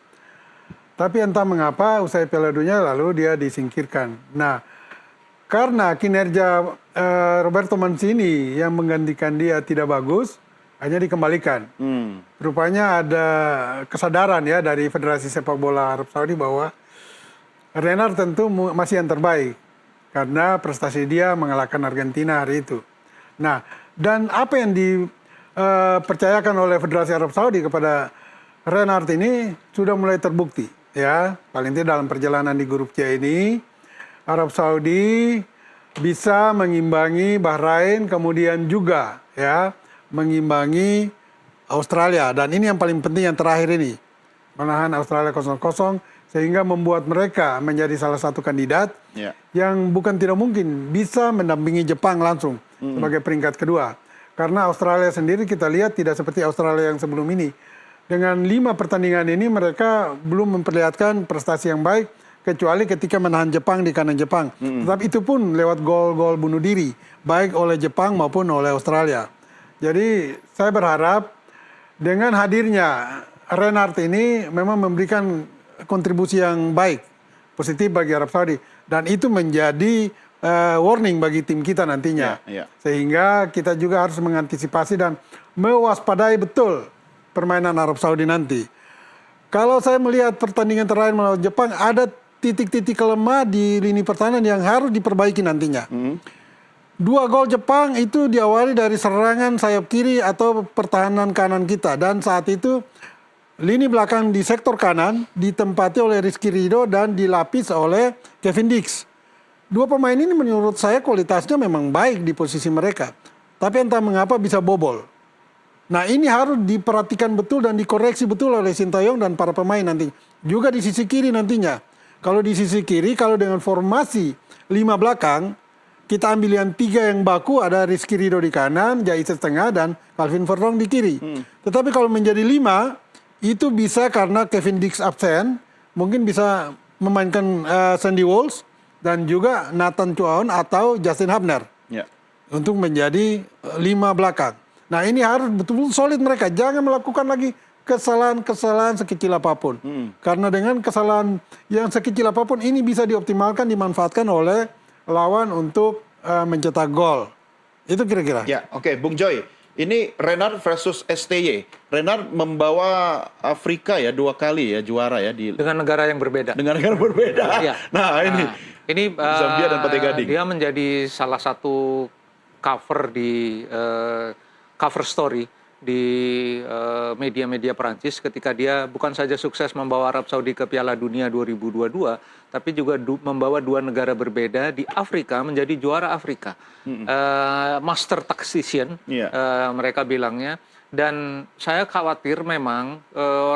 I: Tapi entah mengapa usai Piala Dunia lalu dia disingkirkan. Nah, karena kinerja Roberto Mancini yang menggantikan dia tidak bagus, hanya dikembalikan. Rupanya ada kesadaran ya dari Federasi Sepak Bola Arab Saudi bahwa Renard tentu masih yang terbaik karena prestasi dia mengalahkan Argentina hari itu. Nah, dan apa yang dipercayakan oleh Federasi Arab Saudi kepada Renard ini sudah mulai terbukti ya. Paling tidak dalam perjalanan di grup C ini, Arab Saudi bisa mengimbangi Bahrain, kemudian juga ya mengimbangi Australia, dan ini yang paling penting yang terakhir ini, menahan Australia 0-0 sehingga membuat mereka menjadi salah satu kandidat yang bukan tidak mungkin bisa mendampingi Jepang langsung sebagai peringkat kedua. Karena Australia sendiri kita lihat tidak seperti Australia yang sebelum ini. Dengan 5 pertandingan ini mereka belum memperlihatkan prestasi yang baik kecuali ketika menahan Jepang di kandang Jepang. Tetapi itu pun lewat gol-gol bunuh diri baik oleh Jepang maupun oleh Australia. Jadi saya berharap dengan hadirnya Renard ini memang memberikan kontribusi yang baik, positif bagi Arab Saudi. Dan itu menjadi warning bagi tim kita nantinya. Sehingga kita juga harus mengantisipasi dan mewaspadai betul permainan Arab Saudi nanti. Kalau saya melihat pertandingan terakhir melawan Jepang, ada titik-titik lemah di lini pertahanan yang harus diperbaiki nantinya. 2 gol Jepang itu diawali dari serangan sayap kiri atau pertahanan kanan kita. Dan saat itu lini belakang di sektor kanan ditempati oleh Rizky Ridho dan dilapis oleh Kevin Dix. 2 pemain ini menurut saya kualitasnya memang baik di posisi mereka. Tapi entah mengapa bisa bobol. Nah, ini harus diperhatikan betul dan dikoreksi betul oleh Sintayong dan para pemain nanti. Juga di sisi kiri nantinya. Kalau di sisi kiri, kalau dengan formasi 5 belakang, kita ambil yang 3 yang baku, ada Rizky Ridho di kanan, Jais tengah, dan Calvin Vertonghen di kiri. Tetapi kalau menjadi 5, itu bisa karena Kevin Dix absen, mungkin bisa memainkan Sandy Walsh, dan juga Nathan Chuaon atau Justin Hubner. Untuk menjadi 5 belakang. Nah, ini harus betul-betul solid mereka. Jangan melakukan lagi kesalahan-kesalahan sekecil apapun. Karena dengan kesalahan yang sekecil apapun, ini bisa dioptimalkan, dimanfaatkan oleh lawan untuk mencetak gol. Itu kira-kira.
A: Ya, oke. Bung Joy, ini Renard versus STY. Renard membawa Afrika ya 2 kali ya juara ya
J: dengan negara yang berbeda.
A: Dengan negara berbeda.
J: Ya.
A: Nah, ini Zambia dan Pantai Gading.
J: Dia menjadi salah satu cover di cover story di media-media Perancis ketika dia bukan saja sukses membawa Arab Saudi ke Piala Dunia 2022, tapi juga membawa 2 negara berbeda di Afrika menjadi juara Afrika. Master tactician, mereka bilangnya. Dan saya khawatir memang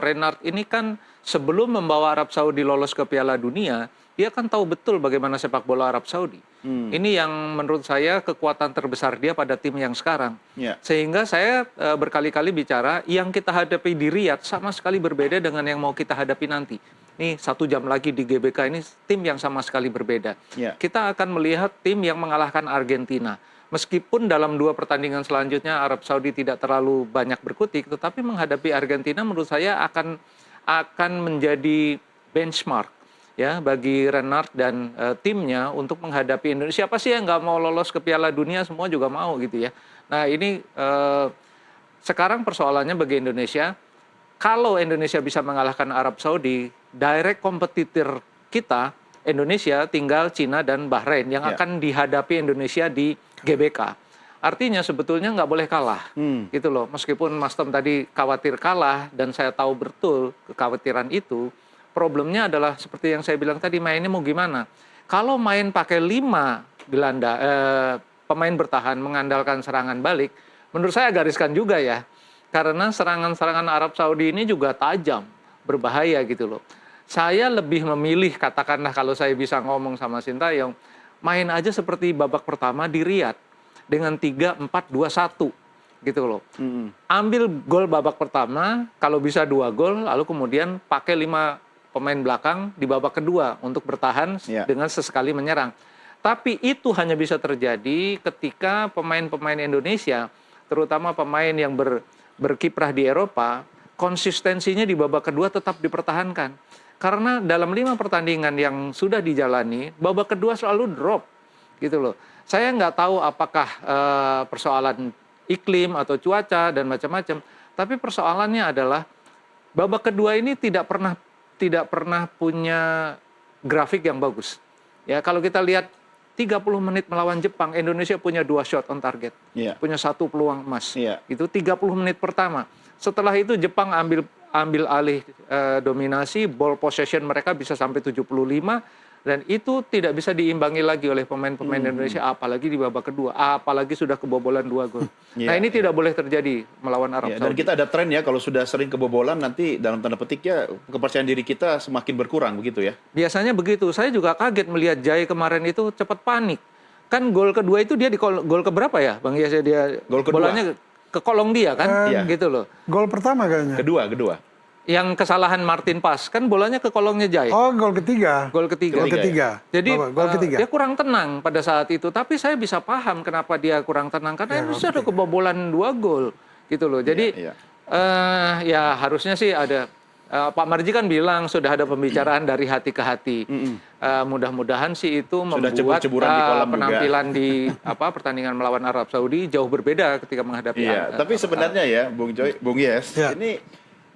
J: Renard ini kan sebelum membawa Arab Saudi lolos ke Piala Dunia, dia kan tahu betul bagaimana sepak bola Arab Saudi. Ini yang menurut saya kekuatan terbesar dia pada tim yang sekarang. Sehingga saya berkali-kali bicara, yang kita hadapi di Riyadh sama sekali berbeda dengan yang mau kita hadapi nanti. Nih 1 jam lagi di GBK ini tim yang sama sekali berbeda. Kita akan melihat tim yang mengalahkan Argentina. Meskipun dalam 2 pertandingan selanjutnya Arab Saudi tidak terlalu banyak berkutik, tetapi menghadapi Argentina menurut saya akan menjadi benchmark ya bagi Renard dan timnya untuk menghadapi Indonesia. Siapa sih yang nggak mau lolos ke Piala Dunia? Semua juga mau gitu ya. Nah ini sekarang persoalannya bagi Indonesia, kalau Indonesia bisa mengalahkan Arab Saudi, direct kompetitor kita Indonesia tinggal Cina dan Bahrain yang akan dihadapi Indonesia di GBK. Artinya sebetulnya nggak boleh kalah, gitu loh. Meskipun Mas Tom tadi khawatir kalah dan saya tahu betul kekhawatiran itu. Problemnya adalah seperti yang saya bilang tadi, mainnya mau gimana? Kalau main pakai 5 pemain bertahan mengandalkan serangan balik, menurut saya agak riskan juga ya. Karena serangan-serangan Arab Saudi ini juga tajam, berbahaya gitu loh. Saya lebih memilih, katakanlah kalau saya bisa ngomong sama Sintayong, main aja seperti babak pertama di Riyadh dengan 3-4-2-1 gitu loh. Ambil gol babak pertama, kalau bisa 2 gol, lalu kemudian pakai 5 pemain belakang di babak kedua untuk bertahan dengan sesekali menyerang. Tapi itu hanya bisa terjadi ketika pemain-pemain Indonesia, terutama pemain yang berkiprah di Eropa, konsistensinya di babak kedua tetap dipertahankan. Karena dalam 5 pertandingan yang sudah dijalani, babak kedua selalu drop gitu loh. Saya nggak tahu apakah persoalan iklim atau cuaca dan macam-macam, tapi persoalannya adalah babak kedua ini tidak pernah punya grafik yang bagus. Ya, kalau kita lihat 30 menit melawan Jepang, Indonesia punya 2 shot on target. Punya 1 peluang emas. Itu 30 menit pertama. Setelah itu Jepang ambil alih dominasi, ball possession mereka bisa sampai 75 dan itu tidak bisa diimbangi lagi oleh pemain-pemain Indonesia, apalagi di babak kedua, apalagi sudah kebobolan 2 gol. Nah ini tidak boleh terjadi melawan Arab Saudi.
A: Dan kita ada tren ya, kalau sudah sering kebobolan nanti dalam tanda petik ya kepercayaan diri kita semakin berkurang begitu ya. Biasanya
J: begitu. Saya juga kaget melihat Jai kemarin itu cepat panik. Kan gol kedua itu dia di gol keberapa ya Bang Yas? Dia gol kedua. Bolanya ke kolong dia kan, gitu loh.
I: Gol pertama kayaknya.
A: Kedua.
J: Yang kesalahan Martin Pas, kan bolanya ke kolongnya Jai.
I: Oh, gol ketiga.
J: Jadi dia kurang tenang pada saat itu. Tapi saya bisa paham kenapa dia kurang tenang. Karena Indonesia ada kebobolan 2 gol. Gitu loh. Jadi ya harusnya sih ada. Pak Marji kan bilang sudah ada pembicaraan dari hati ke hati. Mudah-mudahan sih itu membuat penampilan di pertandingan melawan Arab Saudi jauh berbeda ketika menghadapi.
A: Tapi sebenarnya ya, Bung Yes, ini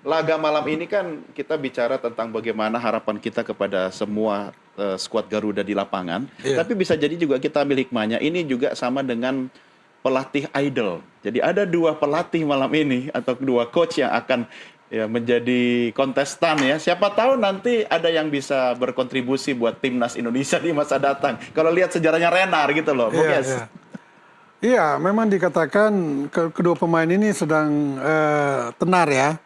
A: laga malam ini kan kita bicara tentang bagaimana harapan kita kepada semua skuad Garuda di lapangan. Tapi bisa jadi juga kita ambil hikmahnya. Ini juga sama dengan pelatih idol. Jadi ada 2 pelatih malam ini atau 2 coach yang akan menjadi kontestan ya. Siapa tahu nanti ada yang bisa berkontribusi buat timnas Indonesia di masa datang. Kalau lihat sejarahnya Renard gitu loh.
I: Iya, memang dikatakan kedua pemain ini sedang tenar ya.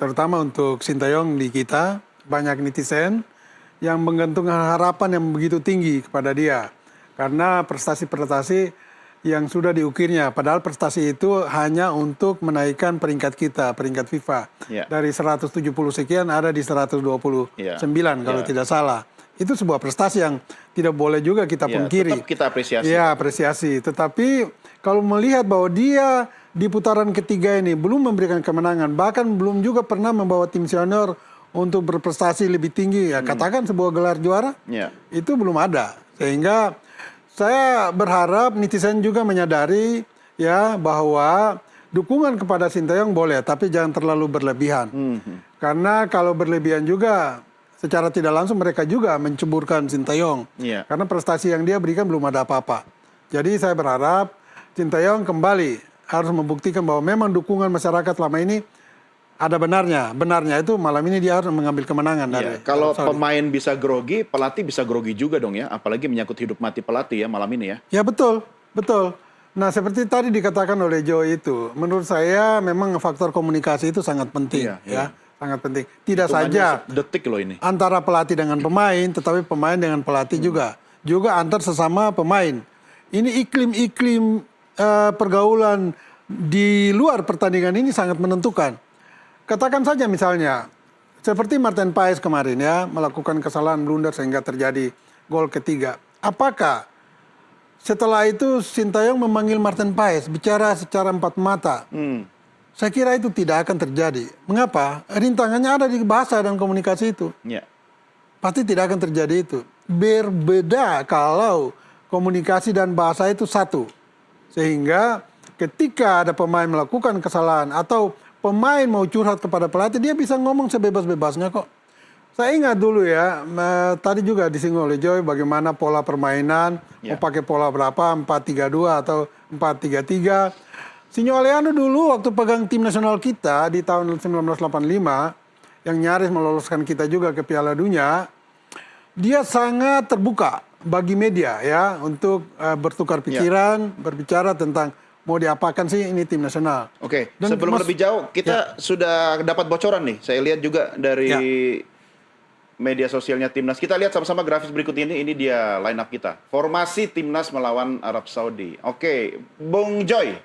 I: Terutama untuk Sintayong di kita, banyak netizen yang menggantungkan harapan yang begitu tinggi kepada dia. Karena prestasi-prestasi yang sudah diukirnya. Padahal prestasi itu hanya untuk menaikkan peringkat kita, peringkat FIFA. Dari 170 sekian ada di 129 kalau tidak salah. Itu sebuah prestasi yang tidak boleh juga kita pungkiri.
A: Tetap kita apresiasi.
I: Ya, apresiasi. Tetapi kalau melihat bahwa dia di putaran ketiga ini belum memberikan kemenangan, bahkan belum juga pernah membawa tim senior untuk berprestasi lebih tinggi, ya katakan sebuah gelar juara, itu belum ada. Sehingga saya berharap netizen juga menyadari ya bahwa dukungan kepada Sintayong boleh, tapi jangan terlalu berlebihan. Karena kalau berlebihan juga secara tidak langsung mereka juga menceburkan Sintayong. Karena prestasi yang dia berikan belum ada apa-apa. Jadi saya berharap Sintayong kembali harus membuktikan bahwa memang dukungan masyarakat selama ini ada benarnya. Benarnya itu malam ini dia harus mengambil kemenangan dari.
A: Kalau pemain bisa grogi, pelatih bisa grogi juga dong ya. Apalagi menyangkut hidup mati pelatih ya malam ini ya. Ya betul. Nah seperti tadi dikatakan oleh Joe itu, menurut saya memang faktor komunikasi itu sangat penting ya. Sangat penting. Tidak saja detik loh ini.
I: Antara pelatih dengan pemain, tetapi pemain dengan pelatih juga. juga antar sesama pemain. Ini iklim-iklim pergaulan di luar pertandingan ini sangat menentukan. Katakan saja misalnya, seperti Martin Paes kemarin ya, melakukan kesalahan blunder sehingga terjadi gol ketiga. Apakah setelah itu Sintayong memanggil Martin Paes, bicara secara empat mata? Saya kira itu tidak akan terjadi. Mengapa? Rintangannya ada di bahasa dan komunikasi itu. Pasti tidak akan terjadi itu. Berbeda kalau komunikasi dan bahasa itu satu. Sehingga ketika ada pemain melakukan kesalahan atau pemain mau curhat kepada pelatih, dia bisa ngomong sebebas-bebasnya kok. Saya ingat dulu ya, tadi juga disinggung oleh Joy bagaimana pola permainan, mau pakai pola berapa, 4-3-2 atau 4-3-3. Sinyo Aleano dulu waktu pegang tim nasional kita di tahun 1985, yang nyaris meloloskan kita juga ke Piala Dunia, dia sangat terbuka bagi media ya untuk bertukar pikiran, berbicara tentang mau diapakan sih ini tim nasional.
A: Oke, sebelum lebih jauh, kita sudah dapat bocoran nih. Saya lihat juga dari media sosialnya Timnas. Kita lihat sama-sama grafis berikut ini dia line up kita. Formasi Timnas melawan Arab Saudi. Oke, Bung Joy,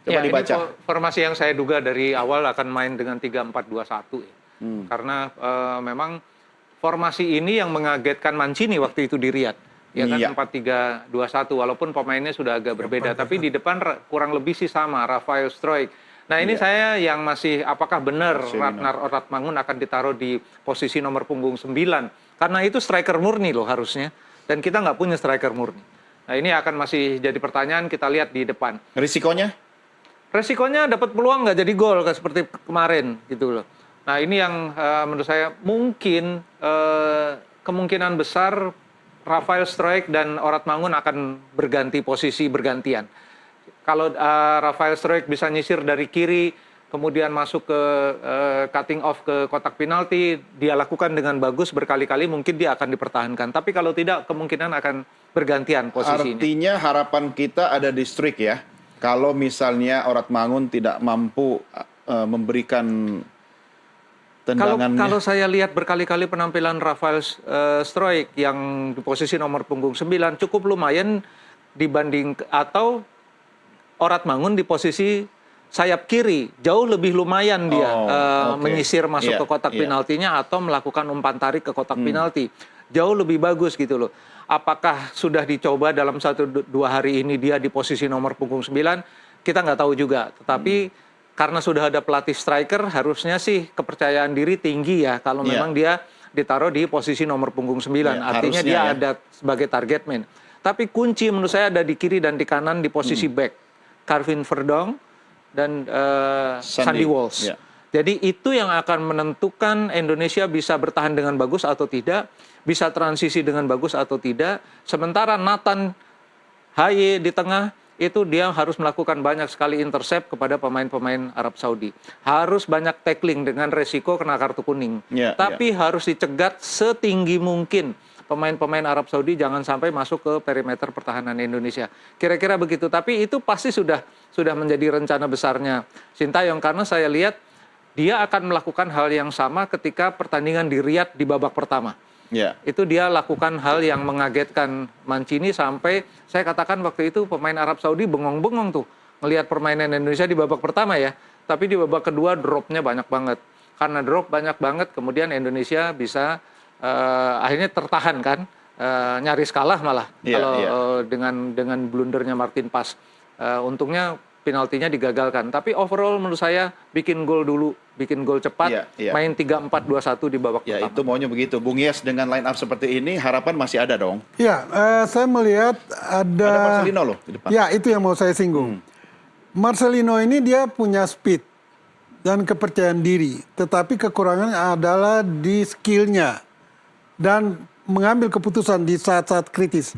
A: coba dibaca.
J: Ini formasi yang saya duga dari awal akan main dengan 3-4-2-1 ya. Karena memang formasi ini yang mengagetkan Mancini waktu itu di Riyadh. Ya kan 4-3-2-1 walaupun pemainnya sudah agak berbeda. Tapi di depan kurang lebih sih sama, Rafael Struijk. Nah ini saya yang masih apakah benar Ratnar Oratmangun akan ditaruh di posisi nomor punggung 9. Karena itu striker murni loh harusnya. Dan kita nggak punya striker murni. Nah ini akan masih jadi pertanyaan, kita lihat di depan.
A: Risikonya?
J: Resikonya dapat peluang nggak jadi gol seperti kemarin gitu loh. Nah ini yang menurut saya mungkin kemungkinan besar Rafael Struijk dan Oratmangun akan berganti posisi bergantian. Kalau Rafael Struijk bisa nyisir dari kiri, kemudian masuk ke cutting off ke kotak penalti, dia lakukan dengan bagus berkali-kali, mungkin dia akan dipertahankan. Tapi kalau tidak, kemungkinan akan bergantian posisinya.
A: Artinya harapan kita ada di Struijk ya. Kalau misalnya Oratmangun tidak mampu memberikan tendangannya.
J: Kalau saya lihat berkali-kali penampilan Rafael Struijk yang di posisi nomor punggung 9 cukup lumayan dibanding atau Oratmangun di posisi sayap kiri jauh lebih lumayan dia menyisir masuk ke kotak penaltinya atau melakukan umpan tarik ke kotak penalti jauh lebih bagus gitu loh. Apakah sudah dicoba dalam 1-2 hari ini dia di posisi nomor punggung 9 kita nggak tahu juga. Tetapi karena sudah ada pelatih striker harusnya sih kepercayaan diri tinggi ya kalau memang dia ditaruh di posisi nomor punggung 9 artinya dia ada sebagai target man. Tapi kunci menurut saya ada di kiri dan di kanan di posisi back. Calvin Verdong dan Sandy Walsh. Jadi itu yang akan menentukan Indonesia bisa bertahan dengan bagus atau tidak, bisa transisi dengan bagus atau tidak. Sementara Nathan Haye di tengah itu dia harus melakukan banyak sekali intercept kepada pemain-pemain Arab Saudi. Harus banyak tackling dengan resiko kena kartu kuning. Tapi harus dicegat setinggi mungkin. Pemain-pemain Arab Saudi jangan sampai masuk ke perimeter pertahanan Indonesia. Kira-kira begitu. Tapi itu pasti sudah menjadi rencana besarnya Sintayong. Karena saya lihat dia akan melakukan hal yang sama ketika pertandingan di Riyadh di babak pertama. Itu dia lakukan hal yang mengagetkan Mancini sampai saya katakan waktu itu pemain Arab Saudi bengong-bengong tuh. Melihat permainan Indonesia di babak pertama ya. Tapi di babak kedua dropnya banyak banget. Karena drop banyak banget kemudian Indonesia bisa akhirnya tertahan kan, nyaris kalah malah dengan blundernya Martin Paes. Untungnya penaltinya digagalkan. Tapi overall menurut saya bikin gol dulu, bikin gol cepat, main 3-4-2-1 di babak pertama.
A: Itu maunya begitu. Bung Yes dengan line up seperti ini harapan masih ada dong.
I: Ya, saya melihat ada
A: Marcelino loh di depan.
I: Ya, itu yang mau saya singgung. Marcelino ini dia punya speed dan kepercayaan diri, tetapi kekurangannya adalah di skillnya dan mengambil keputusan di saat-saat kritis.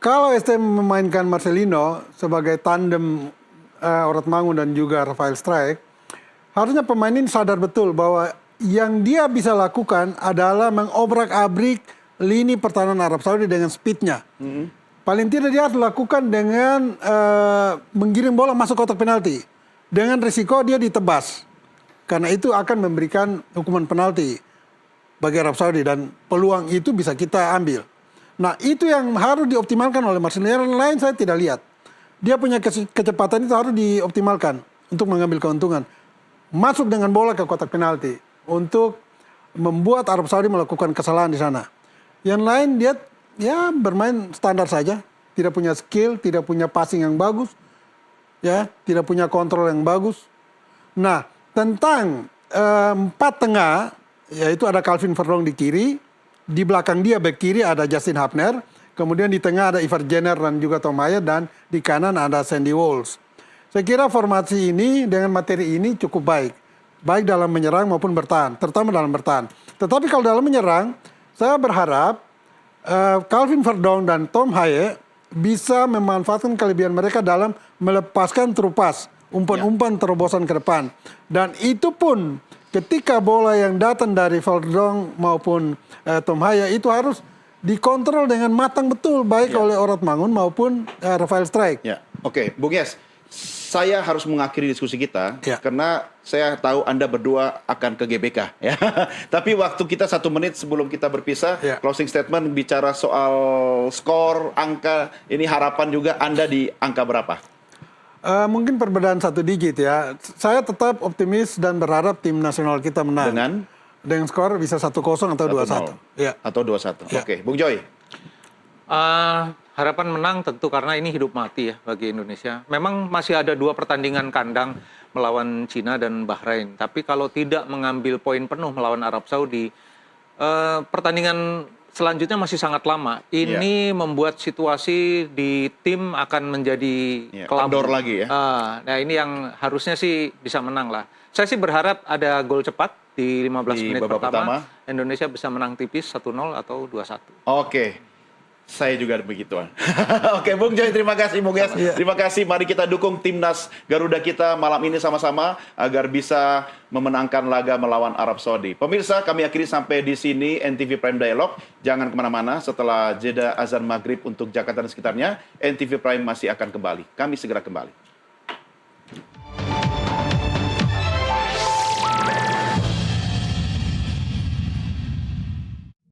I: Kalau STM memainkan Marcelino sebagai tandem Oratmangun dan juga Rafael Struijk, harusnya pemain ini sadar betul bahwa yang dia bisa lakukan adalah mengobrak-abrik lini pertahanan Arab Saudi dengan speednya. Paling tidak dia harus lakukan dengan menggiring bola masuk kotak penalti. Dengan risiko dia ditebas. Karena itu akan memberikan hukuman penalti bagi Arab Saudi dan peluang itu bisa kita ambil. Nah, itu yang harus dioptimalkan oleh Marcelino. Yang lain saya tidak lihat. Dia punya kecepatan itu harus dioptimalkan untuk mengambil keuntungan. Masuk dengan bola ke kotak penalti untuk membuat Arab Saudi melakukan kesalahan di sana. Yang lain dia ya bermain standar saja, tidak punya skill, tidak punya passing yang bagus, ya, tidak punya kontrol yang bagus. Nah, tentang empat tengah, yaitu ada Calvin Verdong di kiri, di belakang dia back kiri ada Justin Hapner, kemudian di tengah ada Ivar Jenner dan juga Tom Haya, dan di kanan ada Sandy Walsh. Saya kira formasi ini dengan materi ini cukup baik. Baik dalam menyerang maupun bertahan, terutama dalam bertahan. Tetapi kalau dalam menyerang, saya berharap Calvin Verdong dan Tom Haya bisa memanfaatkan kelebihan mereka dalam melepaskan terupas, umpan-umpan terobosan ke depan. Dan itu pun ketika bola yang datang dari Verdong maupun Tom Haya itu harus dikontrol dengan matang betul, baik oleh Orad Mangun maupun Rafael Strijk.
A: Ya, oke, Bung Yes. Saya harus mengakhiri diskusi kita karena saya tahu Anda berdua akan ke GBK. Ya. Tapi waktu kita 1 menit sebelum kita berpisah, closing statement bicara soal skor, angka, ini harapan juga Anda di angka berapa?
I: Mungkin perbedaan 1 digit ya. Saya tetap optimis dan berharap tim nasional kita menang. Dengan skor bisa 1-0 atau 2-1. Ya.
A: Atau 2-1. Ya. Oke, Bung Joy.
J: Harapan menang tentu karena ini hidup mati ya bagi Indonesia. Memang masih ada 2 pertandingan kandang melawan Cina dan Bahrain. Tapi kalau tidak mengambil poin penuh melawan Arab Saudi, pertandingan selanjutnya masih sangat lama. Ini membuat situasi di tim akan menjadi kelabu.
A: Kendor lagi ya.
J: Nah ini yang harusnya sih bisa menang lah. Saya sih berharap ada gol cepat di 15 menit pertama. Indonesia bisa menang tipis 1-0 atau 2-1.
A: Oke. Saya juga begituan. Oke, Bung Joy, terima kasih, Bung Yes. Terima kasih. Mari kita dukung timnas Garuda kita malam ini sama-sama agar bisa memenangkan laga melawan Arab Saudi. Pemirsa, kami akhiri sampai di sini NTV Prime Dialog. Jangan kemana-mana. Setelah jeda azan maghrib untuk Jakarta dan sekitarnya, NTV Prime masih akan kembali. Kami segera kembali.